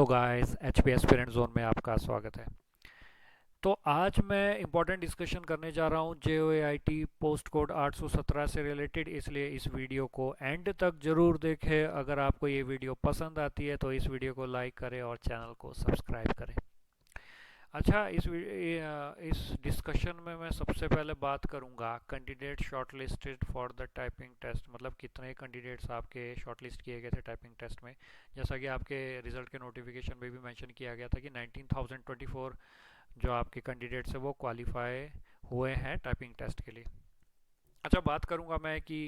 Hello guys, HP aspirant zone में आपका स्वागत है। तो आज मैं इम्पोर्टेंट डिस्कशन करने जा रहा हूँ जेओएआईटी पोस्ट कोड 817 से रिलेटेड, इसलिए इस वीडियो को एंड तक ज़रूर देखें। अगर आपको ये वीडियो पसंद आती है तो इस वीडियो को लाइक करें और चैनल को सब्सक्राइब करें। अच्छा, इस डिस्कशन में मैं सबसे पहले बात करूंगा candidate shortlisted for the typing test, मतलब कितने कैंडिडेट्स आपके शॉर्टलिस्ट किए गए थे टाइपिंग टेस्ट में। जैसा कि आपके रिजल्ट के नोटिफिकेशन में भी मेंशन किया गया था कि 19,024 जो आपके कैंडिडेट्स हैं वो क्वालिफाई हुए हैं टाइपिंग टेस्ट के लिए। अच्छा, बात करूंगा मैं कि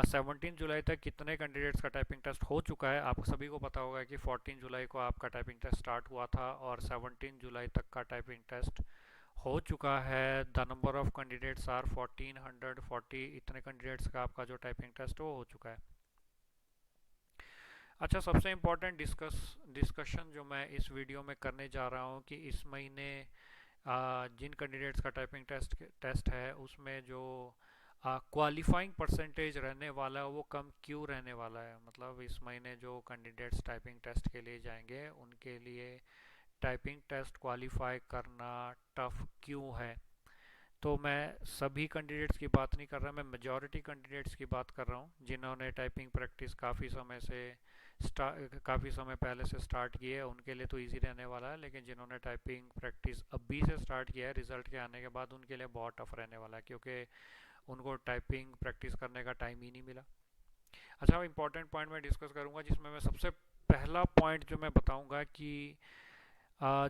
17 जुलाई तक कितने कैंडिडेट्स का टाइपिंग टेस्ट हो चुका है। आप सभी को पता होगा कि 14 जुलाई को आपका टाइपिंग टेस्ट स्टार्ट हुआ था और 17 जुलाई तक का टाइपिंग टेस्ट हो चुका है। The number of candidates are 1440। इतने कैंडिडेट्स का आपका जो टाइपिंग टेस्ट वो हो चुका है। अच्छा, सबसे इम्पोर्टेंट डिस्कशन जो मैं इस वीडियो में करने जा रहा हूँ कि इस महीने जिन कैंडिडेट्स का टाइपिंग टेस्ट है उसमें जो क्वालिफाइंग परसेंटेज रहने वाला है वो कम क्यों रहने वाला है। मतलब इस महीने जो कैंडिडेट्स टाइपिंग टेस्ट के लिए जाएंगे उनके लिए टाइपिंग टेस्ट क्वालिफाई करना टफ क्यों है। तो मैं सभी कैंडिडेट्स की बात नहीं कर रहा, मैं मेजॉरिटी कैंडिडेट्स की बात कर रहा हूँ जिन्होंने टाइपिंग प्रैक्टिस काफ़ी समय पहले से स्टार्ट की है। उनके लिए तो इजी रहने वाला है, लेकिन जिन्होंने टाइपिंग प्रैक्टिस अभी से स्टार्ट किया है रिजल्ट के आने के बाद उनके लिए बहुत टफ रहने वाला है, क्योंकि उनको टाइपिंग प्रैक्टिस करने का टाइम ही नहीं मिला। अच्छा, इंपॉर्टेंट पॉइंट मैं डिस्कस करूँगा जिसमें मैं सबसे पहला पॉइंट जो मैं बताऊँगा कि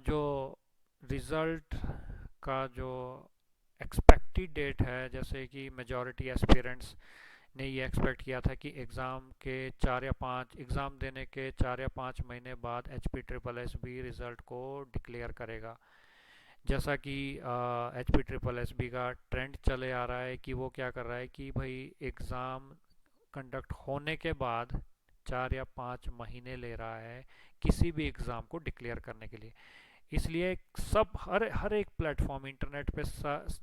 जो रिज़ल्ट का जो एक्सपेक्टेड डेट है, जैसे कि मेजॉरिटी एस्पिरेंट्स ने ये एक्सपेक्ट किया था कि एग्ज़ाम देने के 4 या 5 महीने बाद HP SSSB रिज़ल्ट को डिक्लेयर करेगा। जैसा कि HP SSSB का ट्रेंड चले आ रहा है कि वो क्या कर रहा है कि भाई एग्ज़ाम कंडक्ट होने के बाद 4 या 5 महीने ले रहा है किसी भी एग्ज़ाम को डिक्लेयर करने के लिए। इसलिए सब हर हर एक प्लेटफॉर्म इंटरनेट पे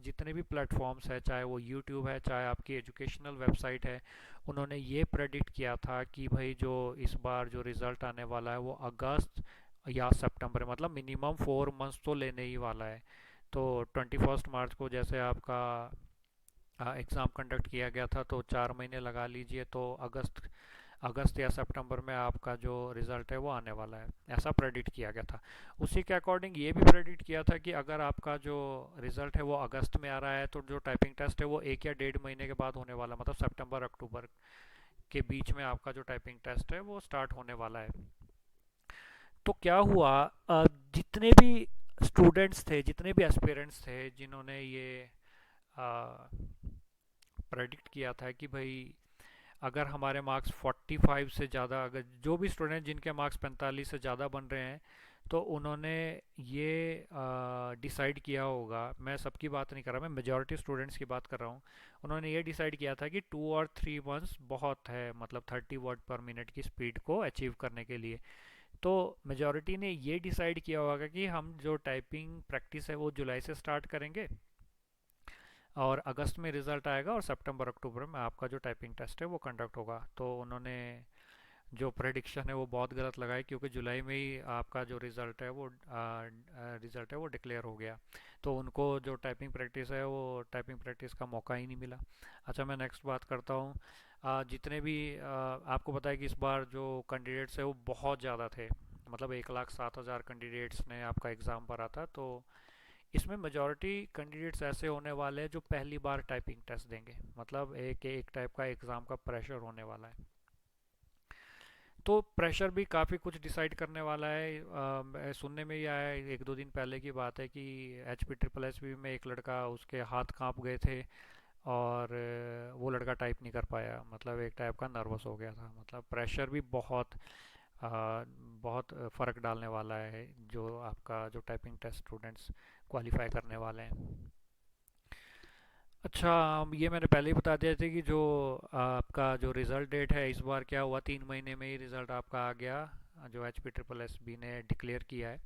जितने भी प्लेटफॉर्म्स है, चाहे वो यूट्यूब है चाहे आपकी एजुकेशनल वेबसाइट है, उन्होंने ये प्रेडिक्ट किया था कि भाई जो इस बार जो रिज़ल्ट आने वाला है वो अगस्त या सितंबर, मतलब मिनिमम 4 मंथ्स तो लेने ही वाला है। तो 21 मार्च को जैसे आपका एग्ज़ाम कंडक्ट किया गया था तो 4 महीने लगा लीजिए, तो अगस्त या सितंबर में आपका जो रिज़ल्ट है वो आने वाला है, ऐसा प्रेडिक्ट किया गया था। उसी के अकॉर्डिंग ये भी प्रेडिक्ट किया था कि अगर आपका जो रिज़ल्ट है वो अगस्त में आ रहा है तो जो टाइपिंग टेस्ट है वो 1 या 1.5 महीने के बाद होने वाला, मतलब सितंबर अक्टूबर के बीच में आपका जो टाइपिंग टेस्ट है वो स्टार्ट होने वाला है। तो क्या हुआ, जितने भी स्टूडेंट्स थे, जितने भी एस्पिरेंट्स थे जिन्होंने ये प्रेडिक्ट किया था कि भाई अगर हमारे मार्क्स 45 से ज़्यादा, अगर जो भी स्टूडेंट जिनके मार्क्स 45 से ज़्यादा बन रहे हैं तो उन्होंने ये डिसाइड किया होगा। मैं सबकी बात नहीं कर रहा, मैं मेजॉरिटी स्टूडेंट्स की बात कर रहा हूँ। उन्होंने ये डिसाइड किया था कि 2 और 3 मंथ्स बहुत है, मतलब 30 वर्ड पर मिनट की स्पीड को अचीव करने के लिए। तो मेजॉरिटी ने ये डिसाइड किया होगा कि हम जो टाइपिंग प्रैक्टिस है वो जुलाई से स्टार्ट करेंगे और अगस्त में रिज़ल्ट आएगा और सितंबर अक्टूबर में आपका जो टाइपिंग टेस्ट है वो कंडक्ट होगा। तो उन्होंने जो प्रेडिक्शन है वो बहुत गलत लगाई, क्योंकि जुलाई में ही आपका जो रिज़ल्ट है वो डिक्लेयर हो गया। तो उनको जो टाइपिंग प्रैक्टिस है वो टाइपिंग प्रैक्टिस का मौका ही नहीं मिला। अच्छा, मैं नेक्स्ट बात करता हूँ। जितने भी आपको पता है कि इस बार जो कैंडिडेट्स है वो बहुत ज़्यादा थे, मतलब 1,07,000 कैंडिडेट्स ने आपका एग्ज़ाम भरा था। तो इसमें मेजॉरिटी कैंडिडेट्स ऐसे होने वाले हैं जो पहली बार टाइपिंग टेस्ट देंगे, मतलब एक टाइप का एग्ज़ाम का प्रेशर होने वाला है। तो प्रेशर भी काफ़ी कुछ डिसाइड करने वाला है। सुनने में ही आया है, 1-2 दिन पहले की बात है कि HP SSSB में एक लड़का, उसके हाथ कांप गए थे और वो लड़का टाइप नहीं कर पाया, मतलब एक टाइप का नर्वस हो गया था। मतलब प्रेशर भी बहुत फ़र्क डालने वाला है जो आपका जो टाइपिंग टेस्ट स्टूडेंट्स क्वालिफाई करने वाले हैं। अच्छा, ये मैंने पहले ही बता दिया था कि जो आपका जो रिज़ल्ट डेट है, इस बार क्या हुआ, 3 महीने में ही रिज़ल्ट आपका आ गया। जो HP SSSB ने डिक्लेयर किया है,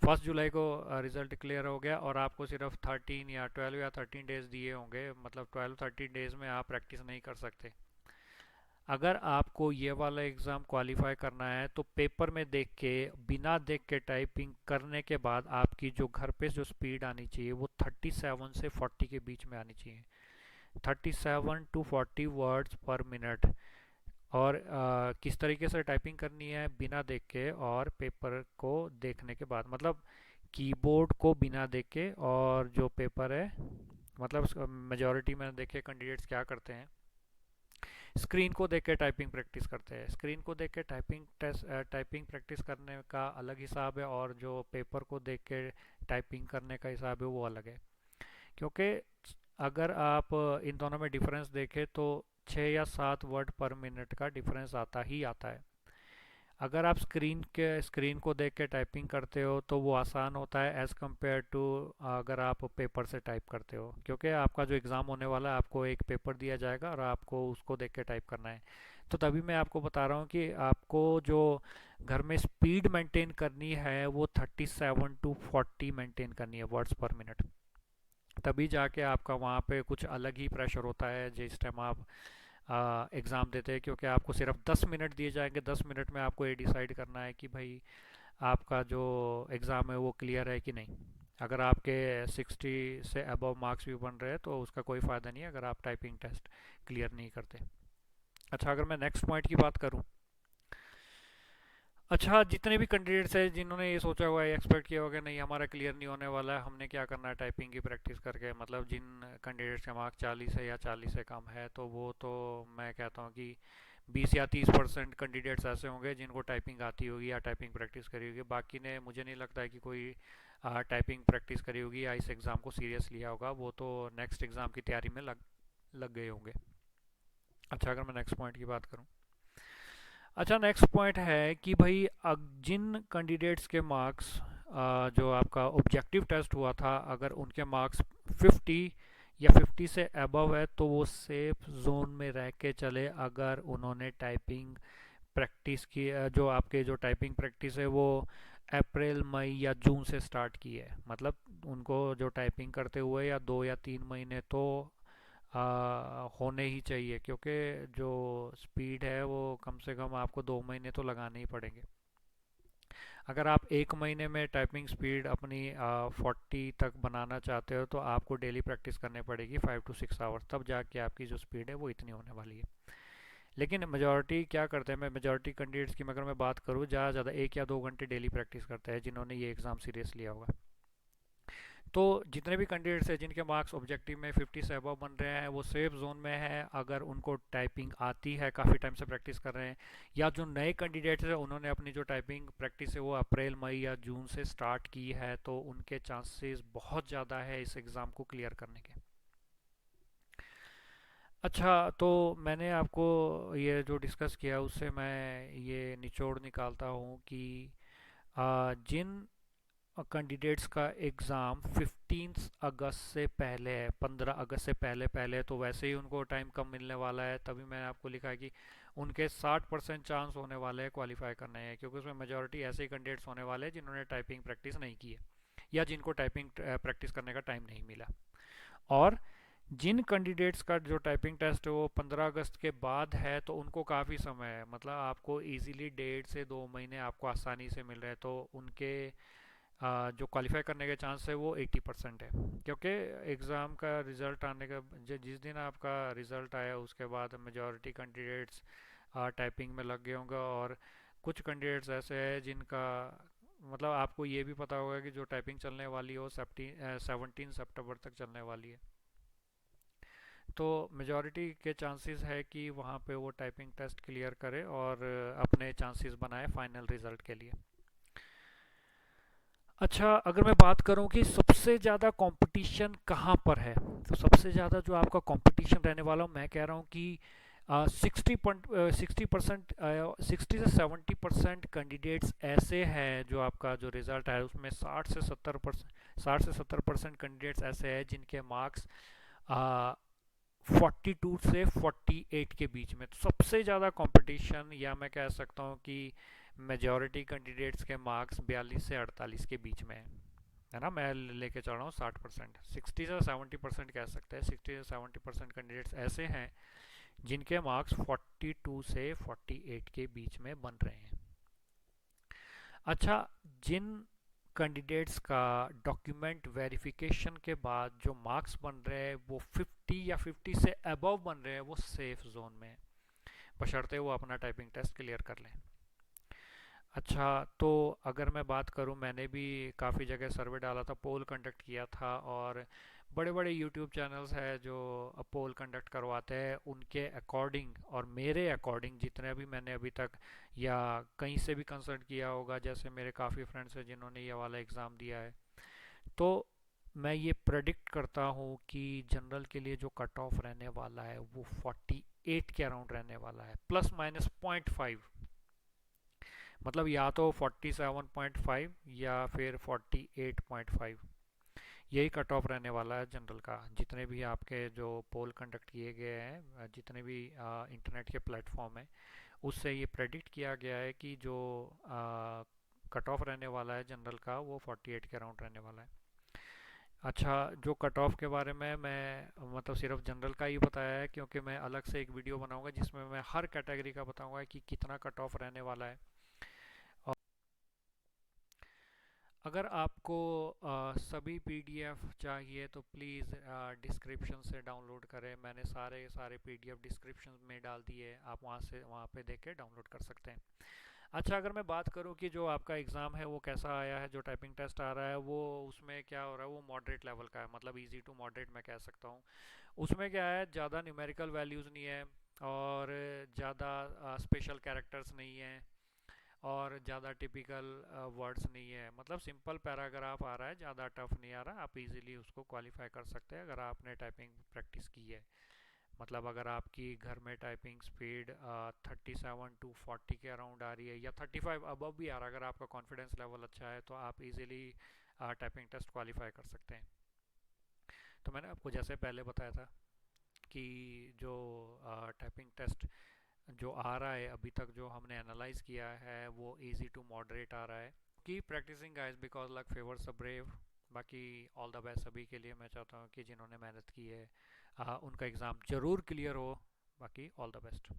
1 जुलाई को रिज़ल्ट डिक्लेयर हो गया और आपको सिर्फ 12 या 13 डेज़ दिए होंगे, मतलब 12-13 डेज़ में आप प्रैक्टिस नहीं कर सकते। अगर आपको ये वाला एग्ज़ाम क्वालिफाई करना है तो पेपर में देख के, बिना देख के टाइपिंग करने के बाद आपकी जो घर पे जो स्पीड आनी चाहिए वो 37 से 40 के बीच में आनी चाहिए। 37 to 40 वर्ड्स पर मिनट। और किस तरीके से टाइपिंग करनी है, बिना देख के और पेपर को देखने के बाद, मतलब कीबोर्ड को बिना देख के, और जो पेपर है, मतलब मेजॉरिटी में देखे कैंडिडेट्स क्या करते हैं, स्क्रीन को देख के टाइपिंग प्रैक्टिस करते हैं। स्क्रीन को देख के टाइपिंग प्रैक्टिस करने का अलग हिसाब है, और जो पेपर को देख के टाइपिंग करने का हिसाब है वो अलग है। क्योंकि अगर आप इन दोनों में डिफरेंस देखें तो 6 या 7 वर्ड पर मिनट का डिफरेंस आता ही आता है। अगर आप स्क्रीन को देख के टाइपिंग करते हो तो वो आसान होता है एज़ कम्पेयर टू अगर आप पेपर से टाइप करते हो, क्योंकि आपका जो एग्ज़ाम होने वाला है, आपको एक पेपर दिया जाएगा और आपको उसको देख के टाइप करना है। तो तभी मैं आपको बता रहा हूँ कि आपको जो घर में स्पीड मेंटेन करनी है वो 37 to 40 मेंटेन करनी है वर्ड्स पर मिनट। तभी जाके आपका वहाँ पे कुछ अलग ही प्रेशर होता है जिस टाइम आप एग्ज़ाम देते हैं, क्योंकि आपको सिर्फ 10 मिनट दिए जाएंगे। 10 मिनट में आपको ये डिसाइड करना है कि भाई आपका जो एग्ज़ाम है वो क्लियर है कि नहीं। अगर आपके 60 से अबव मार्क्स भी बन रहे हैं तो उसका कोई फ़ायदा नहीं है अगर आप टाइपिंग टेस्ट क्लियर नहीं करते। अच्छा, अगर मैं नेक्स्ट पॉइंट की बात करूं, अच्छा, जितने भी कैंडिडेट्स हैं जिन्होंने ये सोचा हुआ है, एक्सपेक्ट किया होगा नहीं हमारा क्लियर नहीं होने वाला है, हमने क्या करना है टाइपिंग की प्रैक्टिस करके, मतलब जिन कैंडिडेट्स के मार्क्स 40 है या 40 से कम है, तो वो तो मैं कहता हूँ कि 20 या 30% कैंडिडेट्स ऐसे होंगे जिनको टाइपिंग आती होगी या टाइपिंग प्रैक्टिस करी होगी। बाकी ने, मुझे नहीं लगता है कि कोई टाइपिंग प्रैक्टिस करी होगी या इस एग्ज़ाम को सीरियस लिया होगा। वो तो नेक्स्ट एग्ज़ाम की तैयारी में लग लग गए होंगे। अच्छा, अगर मैं नेक्स्ट पॉइंट की बात करूँ, अच्छा, नेक्स्ट पॉइंट है कि भाई जिन कैंडिडेट्स के मार्क्स जो आपका ऑब्जेक्टिव टेस्ट हुआ था, अगर उनके मार्क्स 50 या 50 से अबव है तो वो सेफ जोन में रह के चले। अगर उन्होंने टाइपिंग प्रैक्टिस की जो आपके जो टाइपिंग प्रैक्टिस है वो अप्रैल मई या जून से स्टार्ट की है, मतलब उनको जो टाइपिंग करते हुए या 2 या 3 महीने तो होने ही चाहिए, क्योंकि जो स्पीड है वो कम से कम आपको 2 महीने तो लगाने ही पड़ेंगे। अगर आप 1 महीने में टाइपिंग स्पीड अपनी 40 तक बनाना चाहते हो तो आपको डेली प्रैक्टिस करनी पड़ेगी 5 to 6 आवर्स, तब जाके आपकी जो स्पीड है वो इतनी होने वाली है। लेकिन मेजॉरिटी क्या करते हैं, मैं मेजॉरिटी कैंडिडेट्स की अगर मैं बात करूँ, ज़्यादा से ज़्यादा 1 या 2 घंटे डेली प्रैक्टिस करते हैं जिन्होंने ये एग्ज़ाम सीरियस लिया होगा। तो जितने भी कैंडिडेट्स हैं जिनके मार्क्स ऑब्जेक्टिव में 50 से अबव बन रहे हैं वो सेफ जोन में है। अगर उनको टाइपिंग आती है, काफ़ी टाइम से प्रैक्टिस कर रहे हैं, या जो नए कैंडिडेट्स हैं उन्होंने अपनी जो टाइपिंग प्रैक्टिस है वो अप्रैल मई या जून से स्टार्ट की है, तो उनके चांसेस बहुत ज़्यादा है इस एग्ज़ाम को क्लियर करने के। अच्छा, तो मैंने आपको ये जो डिस्कस किया उससे मैं ये निचोड़ निकालता हूँ कि जिन कैंडिडेट्स का एग्ज़ाम 15 अगस्त से पहले है, 15 अगस्त से पहले पहले है, तो वैसे ही उनको टाइम कम मिलने वाला है। तभी मैंने आपको लिखा है कि उनके 60% चांस होने वाले हैं क्वालिफाई करने हैं, क्योंकि उसमें मेजॉरिटी ऐसे ही कैंडिडेट्स होने वाले हैं जिन्होंने टाइपिंग प्रैक्टिस नहीं की है या जिनको टाइपिंग प्रैक्टिस करने का टाइम नहीं मिला। और जिन कैंडिडेट्स का जो टाइपिंग टेस्ट है वो 15 अगस्त के बाद है तो उनको काफ़ी समय है, मतलब आपको इजीली 1.5 से 2 महीने आपको आसानी से मिल रहे हैं, तो उनके जो क्वालिफाई करने के चांस है वो 80% है। क्योंकि एग्ज़ाम का रिज़ल्ट आने का जिस दिन आपका रिज़ल्ट आया उसके बाद मेजॉरिटी कैंडिडेट्स टाइपिंग में लग गए होंगे, और कुछ कैंडिडेट्स ऐसे हैं जिनका, मतलब आपको ये भी पता होगा कि जो टाइपिंग चलने वाली हो 17 सितंबर तक चलने वाली है। तो मेजॉरिटी के चांसेस है कि वहाँ पे वो टाइपिंग टेस्ट क्लियर करे और अपने चांसेस बनाए फाइनल रिज़ल्ट के लिए। अच्छा, अगर मैं बात करूं कि सबसे ज़्यादा कंपटीशन कहाँ पर है, तो सबसे ज़्यादा जो आपका कंपटीशन रहने वाला हूँ, मैं कह रहा हूँ कि 60% 60 से 70% कैंडिडेट्स ऐसे हैं जो आपका जो रिज़ल्ट है उसमें 60 से 70% कैंडिडेट्स ऐसे हैं जिनके मार्क्स 42 से 48 के बीच में। तो सबसे ज़्यादा कंपटीशन, या मैं कह सकता हूँ कि मेजॉरिटी कैंडिडेट्स के मार्क्स 42 से 48 के बीच में है ना। मैं लेके चल रहा हूँ 60%, 60 से 70% कह सकते हैं। 60 से 70% कैंडिडेट्स ऐसे हैं जिनके मार्क्स 42 से 48 के बीच में बन रहे हैं। अच्छा, जिन कैंडिडेट्स का डॉक्यूमेंट वेरिफिकेशन के बाद जो मार्क्स बन रहे हैं वो 50 या 50 से अबव बन रहे हैं, वो सेफ जोन में है, बशर्ते वो अपना टाइपिंग टेस्ट क्लियर कर लें। अच्छा, तो अगर मैं बात करूं, मैंने भी काफ़ी जगह सर्वे डाला था, पोल कंडक्ट किया था, और बड़े बड़े यूट्यूब चैनल्स हैं जो पोल कंडक्ट करवाते हैं। उनके अकॉर्डिंग और मेरे अकॉर्डिंग जितने भी मैंने अभी तक या कहीं से भी कंसल्ट किया होगा, जैसे मेरे काफ़ी फ्रेंड्स हैं जिन्होंने ये वाला एग्ज़ाम दिया है, तो मैं ये प्रेडिक्ट करता हूँ कि जनरल के लिए जो कट ऑफ रहने वाला है वो 48 के अराउंड रहने वाला है, प्लस माइनस 0.5। मतलब या तो 47.5 या फिर 48.5, यही कट ऑफ रहने वाला है जनरल का। जितने भी आपके जो पोल कंडक्ट किए गए हैं, जितने भी इंटरनेट के प्लेटफॉर्म हैं, उससे ये प्रेडिक्ट किया गया है कि जो कट ऑफ रहने वाला है जनरल का वो 48 के अराउंड रहने वाला है। अच्छा, जो कट ऑफ के बारे में मैं मतलब सिर्फ जनरल का ही बताया है, क्योंकि मैं अलग से एक वीडियो बनाऊंगा जिसमें मैं हर कैटेगरी का बताऊंगा कि कितना कट ऑफ रहने वाला है। अगर आपको सभी पीडीएफ चाहिए तो प्लीज़ डिस्क्रिप्शन से डाउनलोड करें। मैंने सारे सारे पीडीएफ डिस्क्रिप्शन में डाल दिए, आप वहाँ पे देख के डाउनलोड कर सकते हैं। अच्छा, अगर मैं बात करूँ कि जो आपका एग्ज़ाम है वो कैसा आया है, जो टाइपिंग टेस्ट आ रहा है वो उसमें क्या हो रहा है, वो मॉडरेट लेवल का है, मतलब इजी टू मॉडरेट मैं कह सकता हूँ। उसमें क्या है, ज़्यादा न्यूमेरिकल वैल्यूज़ नहीं है, और ज़्यादा स्पेशल कैरेक्टर्स नहीं है, और ज़्यादा टिपिकल वर्ड्स नहीं है। मतलब सिंपल पैराग्राफ आ रहा है, ज़्यादा टफ नहीं आ रहा, आप इजीली उसको क्वालिफाई कर सकते हैं अगर आपने टाइपिंग प्रैक्टिस की है। मतलब अगर आपकी घर में टाइपिंग स्पीड 37 to 40 के अराउंड आ रही है, या 35 अबव भी आ रहा है, अगर आपका कॉन्फिडेंस लेवल अच्छा है तो आप इजीली टाइपिंग टेस्ट क्वालिफाई कर सकते हैं। तो मैंने आपको जैसे पहले बताया था कि जो टाइपिंग टेस्ट जो आ रहा है अभी तक, जो हमने एनालाइज किया है, वो इजी टू मॉडरेट आ रहा है। Keep practising guys, because luck favours the brave. बाकी ऑल द बेस्ट सभी के लिए। मैं चाहता हूँ कि जिन्होंने मेहनत की है उनका एग्ज़ाम ज़रूर क्लियर हो। बाकी ऑल द बेस्ट।